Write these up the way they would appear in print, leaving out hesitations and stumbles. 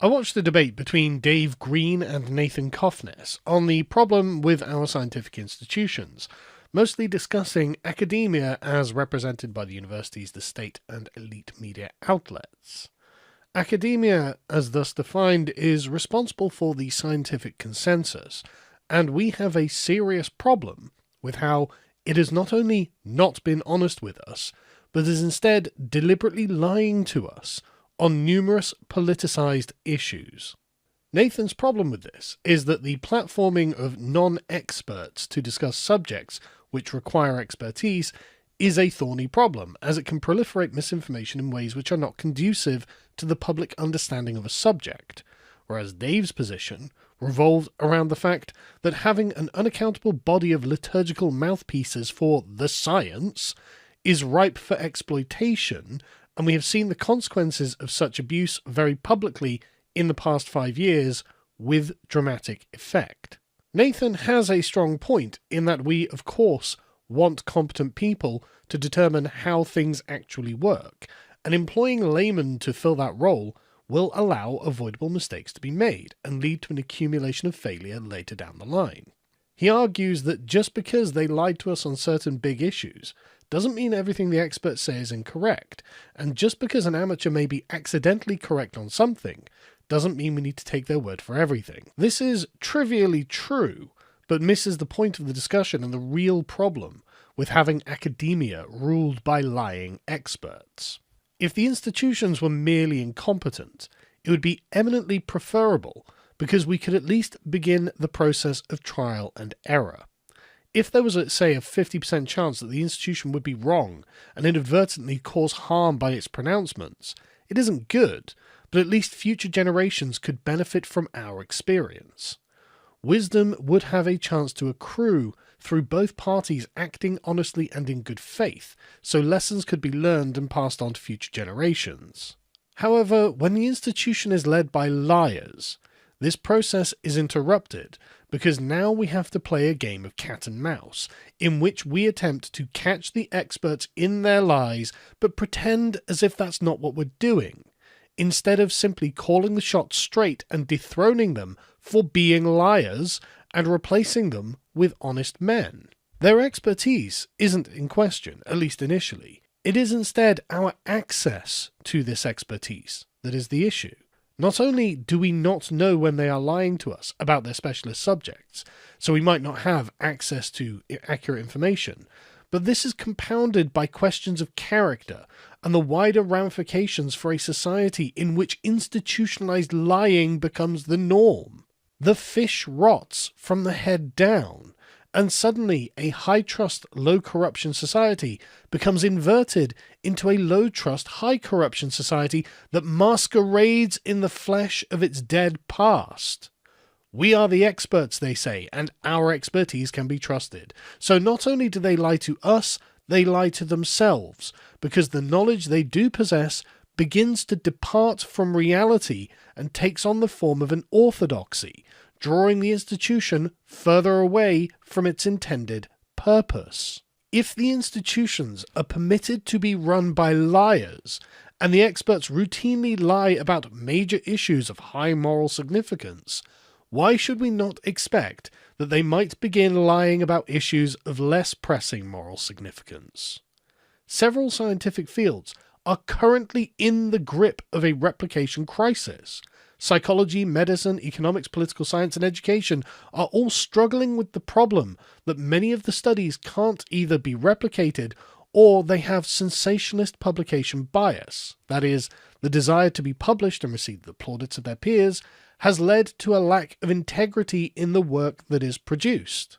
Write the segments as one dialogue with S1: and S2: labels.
S1: I watched a debate between Dave Green and Nathan Koffness on the problem with our scientific institutions, mostly discussing academia as represented by the universities, the state, and elite media outlets. Academia, as thus defined, is responsible for the scientific consensus, and we have a serious problem with how it has not only not been honest with us, but is instead deliberately lying to us on numerous politicized issues. Nathan's problem with this is that the platforming of non-experts to discuss subjects which require expertise is a thorny problem, as it can proliferate misinformation in ways which are not conducive to the public understanding of a subject, whereas Dave's position revolved around the fact that having an unaccountable body of liturgical mouthpieces for the science is ripe for exploitation, and we have seen the consequences of such abuse very publicly in the past 5 years with dramatic effect. Nathan has a strong point in that we, of course, want competent people to determine how things actually work, and employing laymen to fill that role will allow avoidable mistakes to be made and lead to an accumulation of failure later down the line. He argues that just because they lied to us on certain big issues doesn't mean everything the experts say is incorrect, and just because an amateur may be accidentally correct on something doesn't mean we need to take their word for everything. This is trivially true, but misses the point of the discussion and the real problem with having academia ruled by lying experts. If the institutions were merely incompetent, it would be eminently preferable because we could at least begin the process of trial and error. If there was, say, a 50% chance that the institution would be wrong and inadvertently cause harm by its pronouncements, it isn't good, but at least future generations could benefit from our experience. Wisdom would have a chance to accrue through both parties acting honestly and in good faith, so lessons could be learned and passed on to future generations. However, when the institution is led by liars, this process is interrupted because now we have to play a game of cat and mouse, in which we attempt to catch the experts in their lies but pretend as if that's not what we're doing, instead of simply calling the shots straight and dethroning them for being liars and replacing them with honest men. Their expertise isn't in question, at least initially. It is instead our access to this expertise that is the issue. Not only do we not know when they are lying to us about their specialist subjects, so we might not have access to accurate information, but this is compounded by questions of character and the wider ramifications for a society in which institutionalized lying becomes the norm. The fish rots from the head down, and suddenly a high-trust, low-corruption society becomes inverted into a low-trust, high-corruption society that masquerades in the flesh of its dead past. We are the experts, they say, and our expertise can be trusted. So not only do they lie to us, they lie to themselves, because the knowledge they do possess begins to depart from reality and takes on the form of an orthodoxy, drawing the institution further away from its intended purpose. If the institutions are permitted to be run by liars, and the experts routinely lie about major issues of high moral significance, why should we not expect that they might begin lying about issues of less pressing moral significance? Several scientific fields are currently in the grip of a replication crisis. Psychology, medicine, economics, political science, and education are all struggling with the problem that many of the studies can't either be replicated or they have sensationalist publication bias. That is, the desire to be published and receive the plaudits of their peers has led to a lack of integrity in the work that is produced.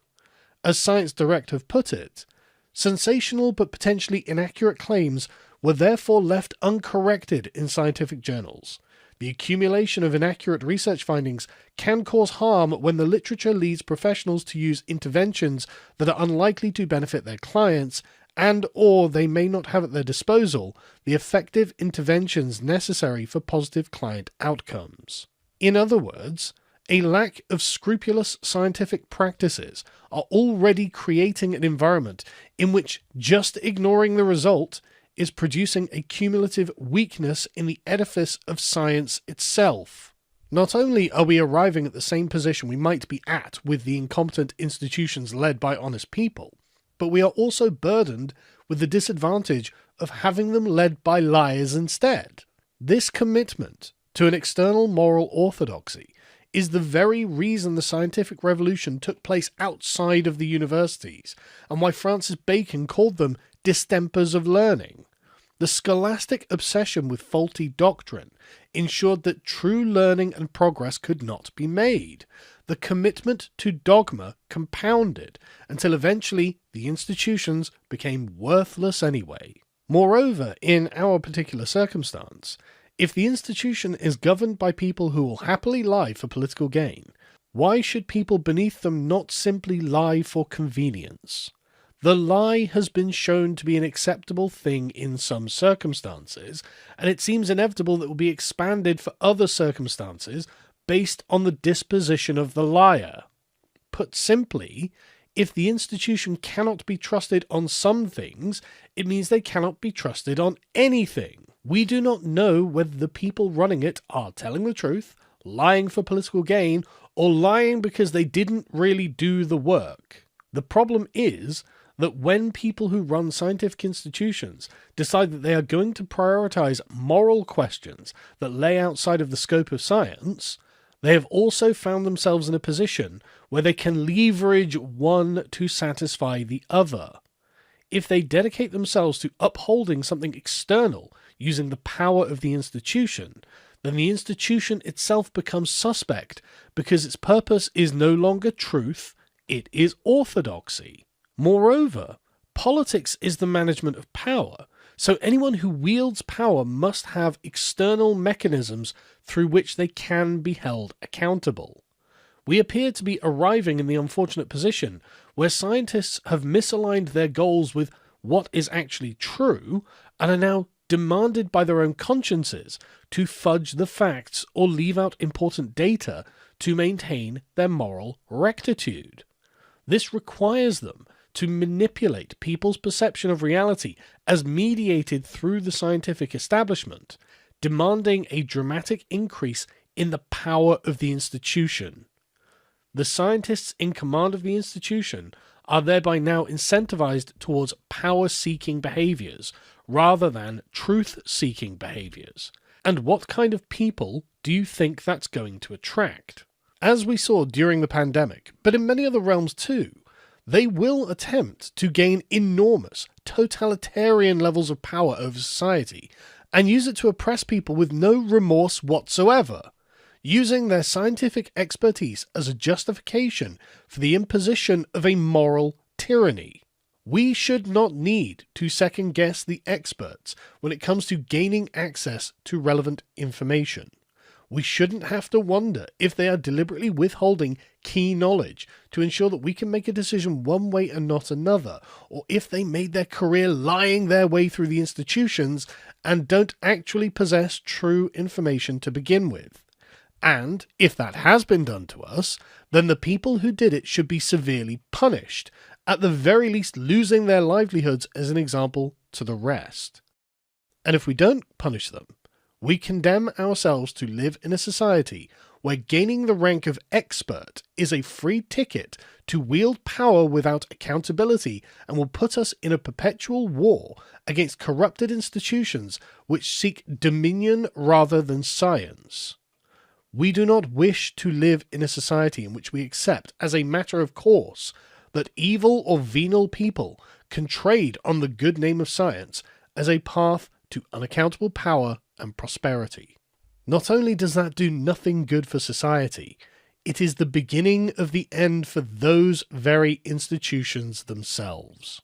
S1: As Science Direct have put it, sensational but potentially inaccurate claims were therefore left uncorrected in scientific journals. The accumulation of inaccurate research findings can cause harm when the literature leads professionals to use interventions that are unlikely to benefit their clients and or they may not have at their disposal the effective interventions necessary for positive client outcomes. In other words, a lack of scrupulous scientific practices are already creating an environment in which just ignoring the result is producing a cumulative weakness in the edifice of science itself. Not only are we arriving at the same position we might be at with the incompetent institutions led by honest people, but we are also burdened with the disadvantage of having them led by liars instead. This commitment to an external moral orthodoxy is the very reason the scientific revolution took place outside of the universities, and why Francis Bacon called them distempers of learning. The scholastic obsession with faulty doctrine ensured that true learning and progress could not be made. The commitment to dogma compounded until eventually the institutions became worthless anyway. Moreover, in our particular circumstance, if the institution is governed by people who will happily lie for political gain, why should people beneath them not simply lie for convenience? The lie has been shown to be an acceptable thing in some circumstances, and it seems inevitable that it will be expanded for other circumstances based on the disposition of the liar. Put simply, if the institution cannot be trusted on some things, it means they cannot be trusted on anything. We do not know whether the people running it are telling the truth, lying for political gain, or lying because they didn't really do the work. The problem is that when people who run scientific institutions decide that they are going to prioritize moral questions that lay outside of the scope of science, they have also found themselves in a position where they can leverage one to satisfy the other. If they dedicate themselves to upholding something external using the power of the institution, then the institution itself becomes suspect because its purpose is no longer truth, it is orthodoxy. Moreover, politics is the management of power, so anyone who wields power must have external mechanisms through which they can be held accountable. We appear to be arriving in the unfortunate position where scientists have misaligned their goals with what is actually true and are now demanded by their own consciences to fudge the facts or leave out important data to maintain their moral rectitude. This requires them to manipulate people's perception of reality as mediated through the scientific establishment, demanding a dramatic increase in the power of the institution. The scientists in command of the institution are thereby now incentivized towards power-seeking behaviors rather than truth-seeking behaviors. And what kind of people do you think that's going to attract? As we saw during the pandemic, but in many other realms too, they will attempt to gain enormous, totalitarian levels of power over society and use it to oppress people with no remorse whatsoever, using their scientific expertise as a justification for the imposition of a moral tyranny. We should not need to second-guess the experts when it comes to gaining access to relevant information. We shouldn't have to wonder if they are deliberately withholding key knowledge to ensure that we can make a decision one way and not another, or if they made their career lying their way through the institutions and don't actually possess true information to begin with. And if that has been done to us, then the people who did it should be severely punished, at the very least losing their livelihoods as an example to the rest. And if we don't punish them, we condemn ourselves to live in a society where gaining the rank of expert is a free ticket to wield power without accountability and will put us in a perpetual war against corrupted institutions which seek dominion rather than science. We do not wish to live in a society in which we accept as a matter of course that evil or venal people can trade on the good name of science as a path to unaccountable power and prosperity. Not only does that do nothing good for society, it is the beginning of the end for those very institutions themselves.